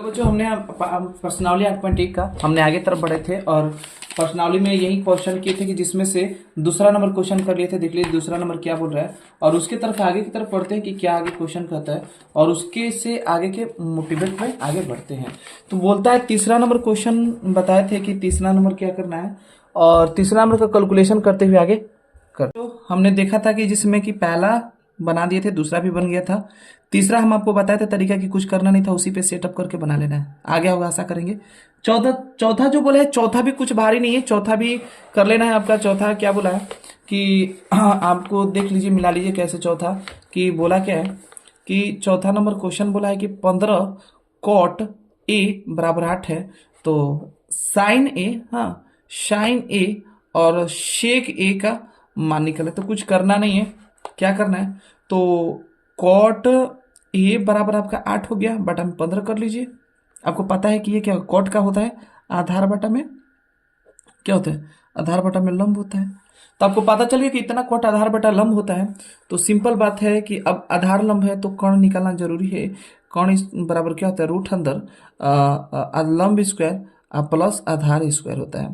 तो जो हमने प्रश्नावली 8.1 का हमने आगे तरफ बढ़े थे और प्रश्नावली में यही क्वेश्चन किए थे कि जिसमें से दूसरा नंबर क्वेश्चन कर लिए थे। देख लीजिए दूसरा नंबर क्या बोल रहा है और उसके तरफ आगे की तरफ पढ़ते हैं कि क्या आगे क्वेश्चन कहता है और उसके से आगे के मोटिवेट में आगे बढ़ते हैं। तो बोलता है तीसरा नंबर क्वेश्चन बताए थे कि तीसरा नंबर क्या करना है और तीसरा नंबर का कैलकुलेशन करते हुए आगे कर। तो हमने देखा था कि जिसमें कि पहला बना दिए थे, दूसरा भी बन गया था, तीसरा हम आपको बताए थे तरीका कि कुछ करना नहीं था, उसी पे सेटअप करके बना लेना है। आगे होगा आशा करेंगे। चौथा जो बोला है, चौथा भी कुछ भारी नहीं है, चौथा भी कर लेना है आपका। चौथा क्या बोला है कि आपको देख लीजिए, मिला लीजिए कैसे चौथा कि बोला क्या है कि चौथा नंबर क्वेश्चन बोला है कि 15 कॉट ए बराबर 8 है, तो साइन ए, हाँ साइन ए और शेक ए का मान निकले। तो कुछ करना नहीं है, क्या करना है तो कॉट ए बराबर आपका 8 हो गया, बटा में 15 कर लीजिए। आपको पता है कि ये क्या कॉट का होता है, आधार बटा में क्या होता है, आधार बटा में लंब होता है। तो आपको पता चल गया कि इतना कॉट आधार बटा लंब होता है। तो सिंपल बात है कि अब आधार लंब है तो कर्ण निकालना जरूरी है। कर्ण इस बराबर क्या होता है, रूट अंदर लंब स्क्वायर प्लस आधार स्क्वायर होता है।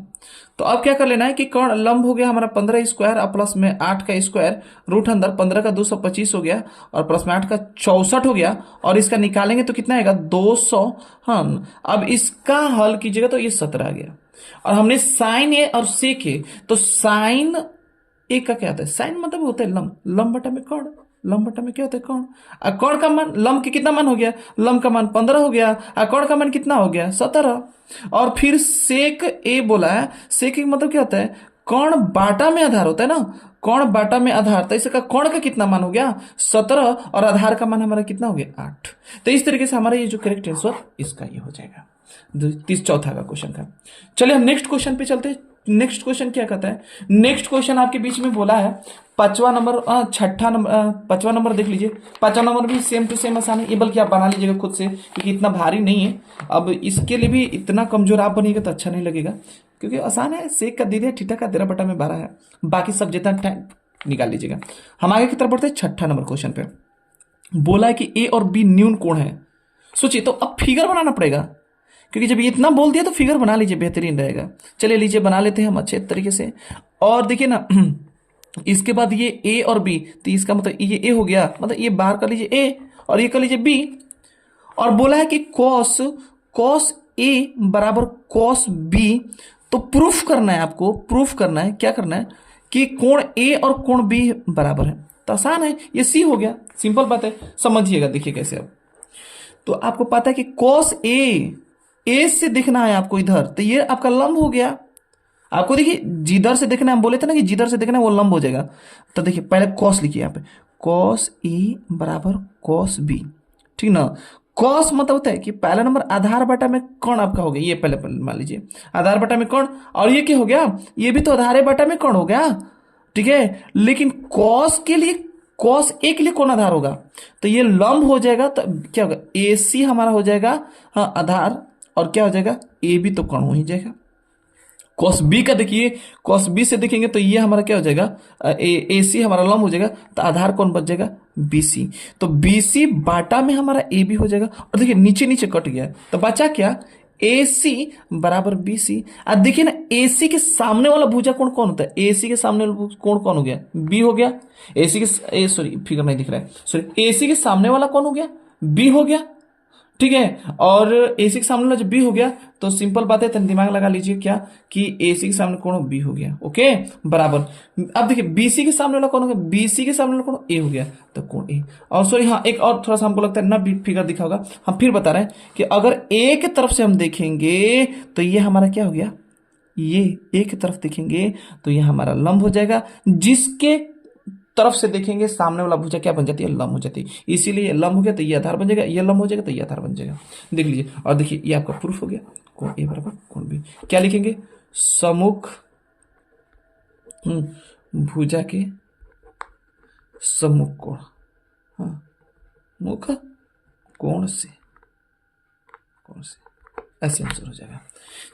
तो अब क्या कर लेना है कि कर्ण लंब हो गया हमारा 15 स्क्वायर और प्लस में 8 का स्क्वायर, रूट अंदर 15 का 225 हो गया और प्लस में 8 का 64 हो गया और इसका निकालेंगे तो कितना आएगा 200। हाँ, अब इसका हल कीजिएगा तो ये 17 आ गया। और हमने साइन ए और सेक ए, तो साइन ए का क्या होता है, साइन मतलब होता है लंब, लंब बटा में कर्ण, लंब बटा में क्या होता है कर्ण। और कर्ण का मान, लंब के कितना मान हो गया, लंब का मान 15 हो गया और कर्ण का मान कितना हो गया 17। और फिर सेक ए बोला है, सेक ए मतलब क्या होता है, कर्ण बाटा में आधार होता है ना, कर्ण बाटा में आधार, तो इसका कर्ण का कितना मान हो गया 17 और आधार का मान हमारा कितना हो गया 8। तो इस तरीके से हमारा ये जो करेक्ट आंसर इसका ये हो जाएगा चौथा का क्वेश्चन का। चलिए हम नेक्स्ट क्वेश्चन पे चलते हैं। नेक्स्ट क्वेश्चन क्या कहता है, नेक्स्ट क्वेश्चन आपके बीच में बोला है पांचवा नंबर, छठा नंबर, पांचवा नंबर देख लीजिए। पांचवा नंबर भी सेम टू सेम आसान है, ये बल्कि आप बना लीजिएगा खुद से क्योंकि इतना भारी नहीं है। अब इसके लिए भी इतना कमजोर आप बनिएगा तो अच्छा नहीं लगेगा क्योंकि आसान है। सेक का दे दिया, थीटा का 13 बटा में 12 है, बाकी सब जितना टाइम निकाल लीजिएगा। हम आगे की तरफ बढ़ते हैं छठा नंबर क्वेश्चन पे। बोला है कि ए और बी न्यून कोण है। सोचिए, तो अब फिगर बनाना पड़ेगा क्योंकि जब ये इतना बोल दिया तो फिगर बना लीजिए, बेहतरीन रहेगा। चलिए लीजिए बना लेते हैं हम अच्छे तरीके से। और देखिए ना इसके बाद ये ए और बी, तो इसका मतलब ये ए हो गया, मतलब ये बाहर कर लीजिए ए और ये कर लीजिए बी। और बोला है कि कॉस ए बराबर कॉस बी, तो प्रूफ करना है आपको, प्रूफ करना है, क्या करना है कि कोण ए और कोण बी बराबर है। तो आसान है, ये सी हो गया, सिंपल बात है, समझिएगा। देखिए कैसे, अब तो आपको पता है कि कॉस ए से दिखना है आपको इधर, तो ये आपका लंब हो गया। आपको देखिए जिधर से देखना है, हम बोले थे ना कि जिधर से देखना है वो लंब हो जाएगा। तो देखिए पहले कॉस लिखिए यहाँ पे, कॉस ए बराबर कॉस बी, ठीक ना। कॉस मतलब होता है कि पहला नंबर आधार बटा में कर्ण आपका हो गया, ये पहले मान लीजिए आधार बटा में कर्ण, और ये क्या हो गया, ये भी तो आधार बटा में कर्ण हो गया, ठीक है। लेकिन कॉस के लिए, कॉस ए के लिए कौन आधार होगा, तो ये लंब हो जाएगा, तो क्या होगा ए सी हमारा हो जाएगा, हाँ आधार, और क्या हो जाएगा ए भी तो कर्ण हो ही जाएगा। कॉस बी का देखिए, कॉस बी से देखेंगे तो ये हमारा क्या हो जाएगा, ए सी हमारा लंब हो जाएगा, तो आधार कौन बच जाएगा बी सी, तो बी सी बाटा में हमारा ए बी हो जाएगा। और देखिए नीचे नीचे कट गया तो बचा क्या, ए सी बराबर बी सी। अब देखिए ना ए सी के सामने वाला भुजा कोण कौन होता है, ए सी के सामने वाला कोण कौन हो गया, बी हो गया। ए सी के सॉरी फिगर नहीं दिख रहा है, सॉरी ए सी के सामने वाला कौन हो गया, बी हो गया, ठीक है। और ए सी के सामने वाला जब बी हो गया तो सिंपल बात है, तो दिमाग लगा लीजिए क्या कि ए सी के सामने कौन बी हो गया, ओके बराबर। अब देखिए बी सी के सामने वाला कौन हो गया, बी सी के सामने वाला कौन ए हो गया, तो कौन ए। और सॉरी हाँ, एक और थोड़ा सा हमको लगता है ना फिगर दिखा होगा, हम फिर बता रहे हैं कि अगर ए की तरफ से हम देखेंगे तो ये हमारा क्या हो गया, ये ए की तरफ देखेंगे तो ये हमारा लंब हो जाएगा, जिसके तरफ से देखेंगे सामने वाला भुजा क्या बन जाती है, लंब हो जाती है। इसीलिए ये लंब हो गया तो ये आधार बन जाएगा, ये लंब हो जाएगा तो ये आधार बन जाएगा। देख लीजिए, और देखिए ये आपका प्रूफ हो गया, कोण ए बराबर कोण बी। क्या लिखेंगे, सम्मुख भुजा के सम्मुख कोण, हाँ मुख कोण से, ऐसे आंसर हो जाएगा।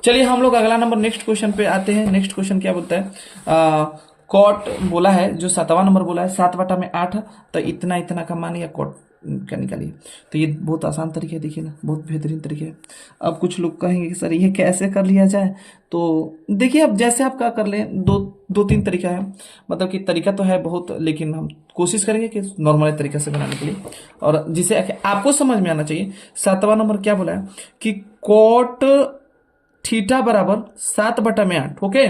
चलिए हम लोग अगला नंबर नेक्स्ट क्वेश्चन पे आते हैं। नेक्स्ट क्वेश्चन क्या बोलता है, कॉट बोला है, जो 7वां नंबर बोला है 7 बटा में 8, तो इतना इतना का मान या कॉट का निकालिए। तो ये बहुत आसान तरीका है, देखिए ना, बहुत बेहतरीन तरीका है। अब कुछ लोग कहेंगे कि सर ये कैसे कर लिया जाए, तो देखिए अब जैसे आप क्या कर लें, दो तीन तरीका है, मतलब कि तरीका तो है बहुत, लेकिन हम कोशिश करेंगे कि नॉर्मल तरीके से बनाने के लिए, और जिसे आपको समझ में आना चाहिए। 7वां नंबर क्या बोला है कि कोट थीटा बराबर 7/8। ओके,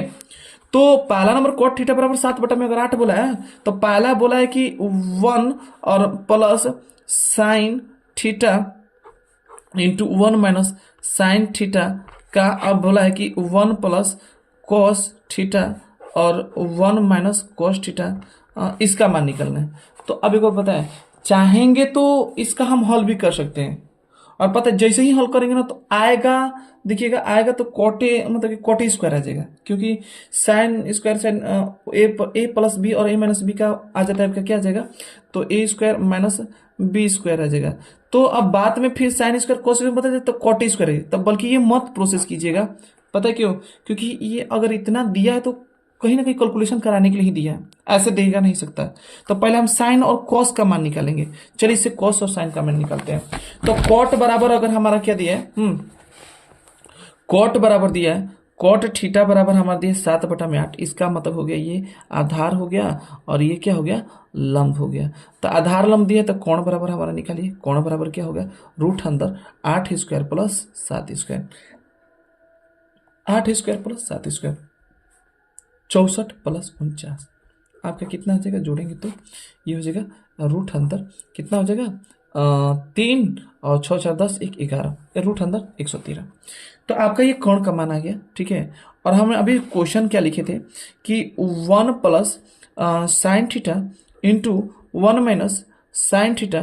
तो पहला नंबर कोट थीटा बराबर 7/8 बोला है, तो पहला बोला है कि 1 और plus sine theta into 1 minus sine theta का, अब बोला है कि 1 प्लस कॉस थीटा और 1 माइनस कॉस थीटा, इसका मान निकलना है। तो अब एक बार बताएं, चाहेंगे तो इसका हम हल भी कर सकते हैं, और पता है जैसे ही हल करेंगे ना तो आएगा, देखिएगा आएगा तो कोटे, मतलब कि कोटे स्क्वायर आ जाएगा, क्योंकि साइन स्क्वायर साइन ए प्लस बी और ए माइनस बी का आ जाता है, आपका क्या आ जाएगा, तो ए स्क्वायर माइनस बी स्क्वायर आ जाएगा। तो अब बाद में फिर साइन स्क्वायर कोस स्क्वायर बता तो कोटे स्क्वायर है, तब बल्कि ये मत प्रोसेस कीजिएगा। पता है क्यों? क्योंकि ये अगर इतना दिया है तो कहीं ना कहीं कैलकुलेशन कराने के लिए ही दिया है, ऐसे देगा नहीं सकता। तो पहले हम साइन और कॉस का मान निकालेंगे। चलिए इससे कॉस और साइन का मान निकालते हैं। तो कॉट बराबर अगर हमारा क्या दिया है, कॉट बराबर दिया है, कॉट थीटा बराबर हमारा दिया 7/8। इसका मतलब हो गया ये आधार हो गया, और ये क्या हो गया, लंब हो गया। तो आधार लंब दिया, तो कोण बराबर हमारा निकालिए। कोण बराबर क्या होगा, रूट अंदर 8 square plus 7 square, 8 square plus 7 square 64 plus 49। आपका कितना हो जाएगा, जोड़ेंगे तो ये हो जाएगा रूट अंदर कितना हो जाएगा, 3 और 6 4 10 1 11, रूट अंदर 113। तो आपका ये कोण का मान आ गया, ठीक है। और हम अभी क्वेश्चन क्या लिखे थे कि 1 plus sine theta into 1 minus sine theta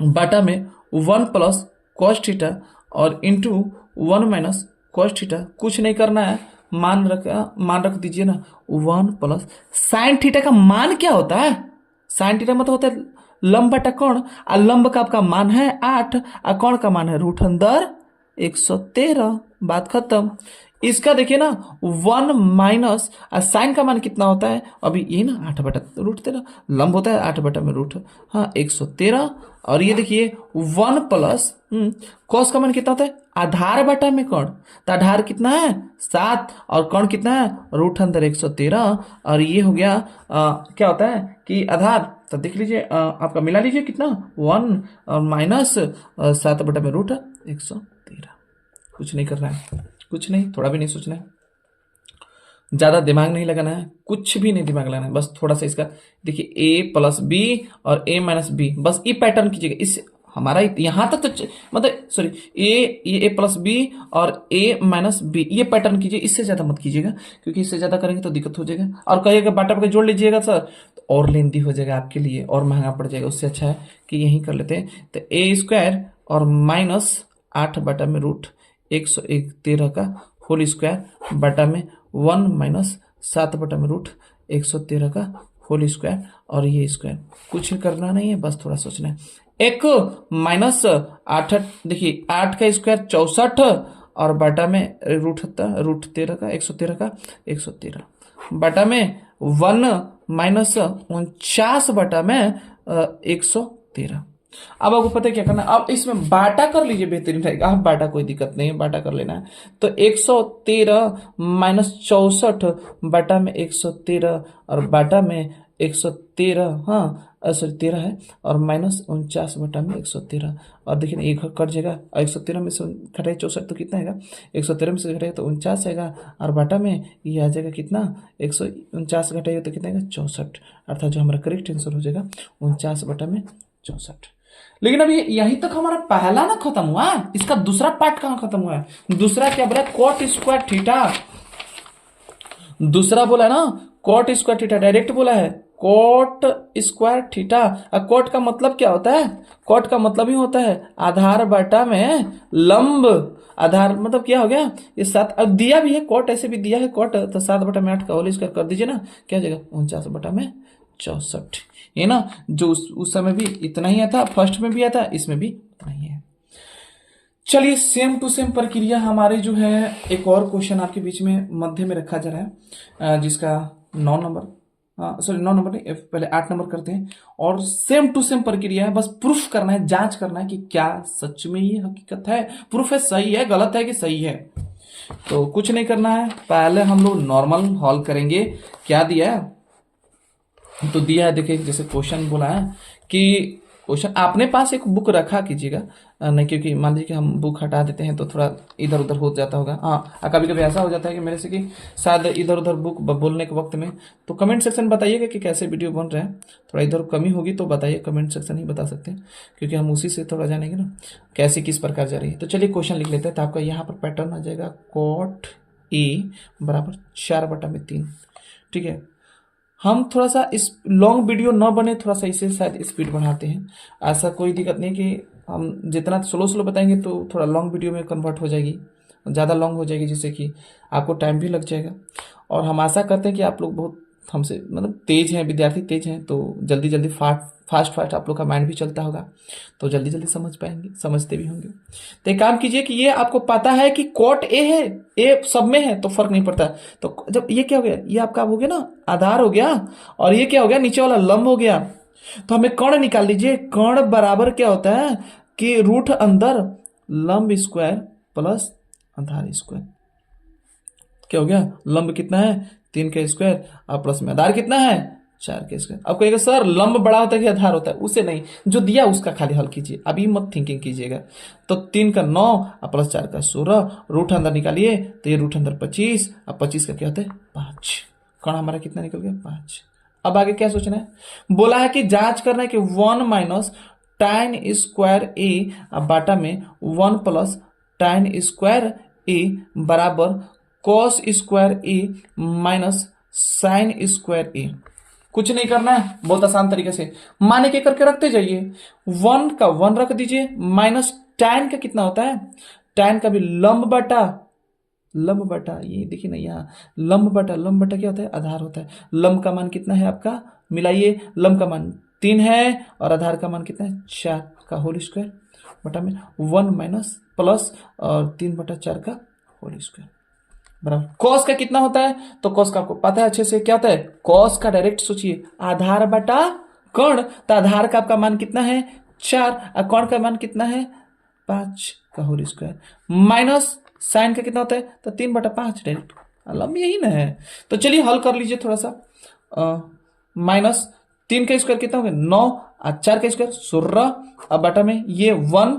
बाटा में 1 प्लस कॉस थीटा और इंटू 1 माइनस कॉस थीटा। कुछ नहीं करना है, मान रख दीजिए ना, 1 प्लस साइन थीटा का मान क्या होता है, साइन थीटा मतलब होता है लंब बटा कोण, और लंब का आपका मान है 8 और कोण का मान है रूट अंदर 113। बात खत्म। इसका देखिए ना 1 माइनस साइन का मान कितना होता है, अभी ये ना 8/√13, लंब होता है 8 में रूट, हाँ 113। और ये देखिए 1 प्लस कॉस का मान कितना होता है, आधार बटा में कोण, तो आधार कितना है 7 और कोण कितना है रूट अंदर 113। और ये हो गया क्या होता है कि आधार, तो देख लीजिए आपका मिला लीजिए कितना 1 और माइनस 7/√113। कुछ नहीं करना है, कुछ नहीं, थोड़ा भी नहीं सोचना है, ज्यादा दिमाग नहीं लगाना है, कुछ भी नहीं दिमाग लगाना है, बस थोड़ा सा इसका देखिए ए प्लस बी और ए माइनस बी, बस ये पैटर्न कीजिएगा। इस हमारा यहां तक तो मतलब सॉरी ए प्लस बी और ए माइनस बी, ये पैटर्न कीजिए, इससे ज्यादा मत कीजिएगा, क्योंकि इससे ज्यादा करेंगे तो दिक्कत हो जाएगा। और कहिएगा बाटा पे जोड़ लीजिएगा सर, तो और लेंदी हो जाएगा आपके लिए, और महंगा पड़ जाएगा। उससे अच्छा है कि यही कर लेते हैं। तो ए स्क्वायर और माइनस 8/√113 का होल स्क्वायर बटा में 1 माइनस 7/√113 का होल स्क्वायर, और ये स्क्वायर कुछ करना नहीं है, बस थोड़ा सोचना है। एक माइनस 8, देखिए 8 का स्क्वायर 64 और बटा में रूट 13 का 113 का 113 बटा में 1 माइनस 49 बटा में 113। अब आपको पता है क्या करना है, अब इसमें बाटा कर लीजिए, बेहतरीन रहेगा। अब बाटा कोई दिक्कत नहीं है, बाटा कर लेना है। तो 113 माइनस 64 बटा में 113 और बाटा में 113, हाँ सॉरी 13 है, और माइनस 49 बटा में 113। और देखिए एक कट जाएगा, 113 में से घटाए 64 तो कितना आएगा, 113 में से घटाएगा तो 49 आएगा, और बाटा में ये आ जाएगा कितना 149 घटाएगा तो कितना आएगा 64, अर्थात जो हमारा करेक्ट आंसर हो जाएगा 49 बटा में 64। लेकिन अभी यहीं तक हमारा पहला ना खत्म हुआ, इसका दूसरा पार्ट कहां खत्म हुआ है? दूसरा क्या बोला, कॉट स्क्वायर थीटा। दूसरा बोला ना कॉट स्क्वायर थीटा, डायरेक्ट बोला है कॉट स्क्वायर थीटा। कॉट का मतलब क्या होता है, कॉट का मतलब ही होता है आधार बटा में लंब। आधार मतलब क्या हो गया, ये 7, अब दिया भी है कॉट, ऐसे भी दिया है कॉट, तो 7/8 का होल स्क्वायर कर दीजिए ना, क्या हो जाएगा 49 बटा में 64। ये ना जो उस समय भी इतना ही था, फर्स्ट में भी आया था, इसमें भी इतना ही है। चलिए सेम टू सेम प्रक्रिया हमारे जो है, एक और क्वेश्चन आपके बीच में मध्य में रखा जा रहा है, जिसका 9 नंबर सॉरी 9 नंबर नहीं, पहले 8 नंबर करते हैं। और सेम टू सेम प्रक्रिया है, बस प्रूफ करना है, जांच करना है कि क्या सच में ये हकीकत है, प्रूफ है, सही है, गलत है कि सही है। तो कुछ नहीं करना है, पहले हम लोग नॉर्मल हॉल करेंगे। क्या दिया है, तो दिया है देखिए, जैसे क्वेश्चन बोला है कि क्वेश्चन आपने पास एक बुक रखा कीजिएगा, नहीं क्योंकि मान लीजिए कि हम बुक हटा देते हैं तो थोड़ा इधर उधर हो जाता होगा। हाँ, कभी कभी ऐसा हो जाता है कि मेरे से कि शायद इधर उधर बुक बोलने के वक्त में। तो कमेंट सेक्शन बताइएगा कि कैसे वीडियो बन रहे हैं, थोड़ा इधर कमी होगी तो बताइए, कमेंट सेक्शन ही बता सकते हैं, क्योंकि हम उसी से थोड़ा जानेंगे ना कैसे किस प्रकार जा रही है। तो चलिए क्वेश्चन लिख लेते हैं। तो आपका यहाँ पर पैटर्न आ जाएगा कॉट ए बराबर 4/3। ठीक है, हम थोड़ा सा इस लॉन्ग वीडियो न बने, थोड़ा सा इसे शायद स्पीड बढ़ाते हैं। ऐसा कोई दिक्कत नहीं कि हम जितना स्लो स्लो बताएंगे तो थोड़ा लॉन्ग वीडियो में कन्वर्ट हो जाएगी, ज़्यादा लॉन्ग हो जाएगी, जिससे कि आपको टाइम भी लग जाएगा। और हम आशा करते हैं कि आप लोग बहुत हमसे मतलब तेज हैं, विद्यार्थी तेज हैं, तो जल्दी जल्दी फास्ट आप लोग का माइंड भी चलता होगा, तो जल्दी जल्दी समझ पाएंगे, समझते भी होंगे। तो एक काम कीजिए कि ये आपको पता है कि कॉट ए है, ए सब में है तो फर्क नहीं पड़ता। तो जब ये क्या हो गया, ये आपका हो गया ना आधार हो गया, और ये क्या हो गया, नीचे वाला लंब हो गया। तो हमें कर्ण निकाल लीजिए। कर्ण बराबर क्या होता है कि रूट अंदर लंब स्क्वायर प्लस आधार स्क्वायर। क्या हो गया, लंब कितना है 3 का स्क्वायर, और प्लस में आधार कितना है 4 का स्क्वायर। अब कहेगा सर लंब बड़ा होता है कि आधार होता है, उसे नहीं, जो दिया उसका खाली हल कीजिए, अभी मत थिंकिंग कीजिएगा। तो 3 का 9 और प्लस 4 का 16, रूट अंदर निकालिए तो ये रूट अंदर 25, और 25 का क्या होता है 5। कण हमारा कितना निकल गया 5। अब आगे क्या सोचना है, बोला है कि जांच करना है कि 1 माइनस tan स्क्वायर ए बाटा में 1 प्लस tan स्क्वायर ए बराबर कॉस स्क्वायर ए माइनस साइन स्क्वायर ए। कुछ नहीं करना है, बहुत आसान तरीके से माने के करके रखते जाइए। 1 का 1 रख दीजिए, माइनस tan का कितना होता है, tan का भी लंब बटा ये देखिए ना, यहाँ लंब बटा क्या होता है आधार होता है। लंब का मान कितना है आपका, मिलाइए, लंब का मान 3 है और आधार का मान कितना है 4 का होल स्क्वायर बटा में 1 माइनस प्लस और 3/4 का होल स्क्वायर बराबर। कॉस का कितना होता है, तो कॉस का आपको पता है अच्छे से, क्या होता है कॉस का, डायरेक्ट सोचिए आधार बटा कर्ण। तो आधार का आपका मान कितना है 4 और कर्ण का मान कितना है 5 का होल स्क्वायर, माइनस साइन का कितना होता है तो 3/5 डायरेक्ट, लंब यही ना है। तो चलिए हल कर लीजिए थोड़ा सा। माइनस 3 का स्क्वायर कितना हो गया 9 और 4 का स्क्वायर 16, अब बटा में ये 1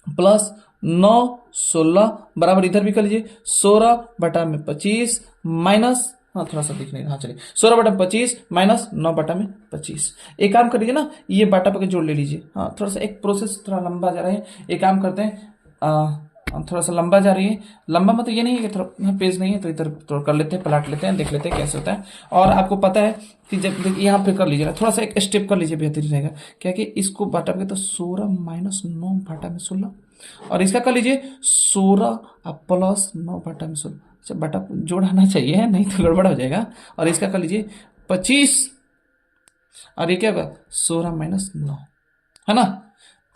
प्लस 9 16 बराबर, इधर भी कर लीजिए 16 बटा में 25 माइनस, हाँ थोड़ा सा दिख नहीं रहा, चलिए 16 बटा में 25 माइनस 9 बटा में 25। एक काम कर लीजिए ना, ये बाटा पके जोड़ ले लीजिए। हाँ थोड़ा सा एक प्रोसेस थोड़ा लंबा जा रहा है, एक काम करते हैं थोड़ा सा लंबा जा रही है। लंबा मतलब ये नहीं है कि थोड़ा पेज नहीं है, तो इधर थोड़ा कर लेते हैं, पलट लेते हैं, देख लेते हैं कैसे होता है। और आपको पता है कि जब यहाँ पे कर लीजिए ना, थोड़ा सा एक स्टेप कर लीजिए, बेहतरीन रहेगा। क्या कि इसको बाटा पे तो 16 माइनस 9 बाटा में 16, और इसका कर लीजिए 16 प्लस 9 बाटा में 16। अच्छा बाटा जोड़ आना चाहिए, नहीं तो गड़बड़ हो जाएगा। और इसका कर लीजिए 25, और ये क्या होगा 16 माइनस 9, है ना।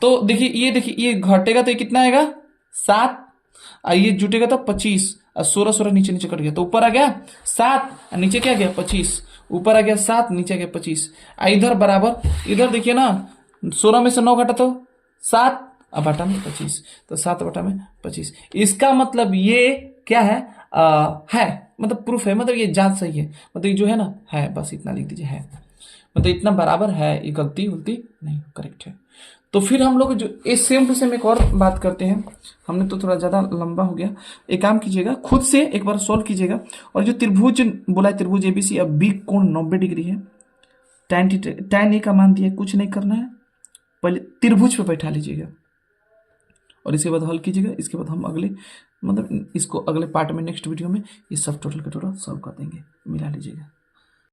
तो देखिए ये घटेगा तो ये कितना आएगा 7, और ये जुटेगा तो 25, और 16 नीचे नीचे कट गया तो ऊपर आ गया 7, और नीचे क्या गया 25, ऊपर आ गया 7 नीचे आ गया 25। इधर बराबर, इधर देखिए ना 16 में से 9 घटा तो 7, अब बटा में 25, तो 7 बटा में 25। इसका मतलब ये क्या है, मतलब प्रूफ है, मतलब ये जांच सही है, मतलब ये जो है ना है, बस इतना लिख दीजिए है, मतलब इतना बराबर है, ये गलती नहीं, करेक्ट है। तो फिर हम लोग जो इस सेम टू सेम एक और बात करते हैं, हमने तो थोड़ा ज़्यादा लंबा हो गया। एक काम कीजिएगा, खुद से एक बार सॉल्व कीजिएगा, और जो त्रिभुज बोला है त्रिभुज एबीसी, अब बी कोण 90 डिग्री है, tan ए का मान दिया, कुछ नहीं करना है, पहले त्रिभुज पे बैठा लीजिएगा और इसके बाद हल कीजिएगा। इसके बाद हम अगले मतलब इसको अगले पार्ट में नेक्स्ट वीडियो में ये सब टोटल का टोटल सॉल्व कर देंगे, मिला लीजिएगा।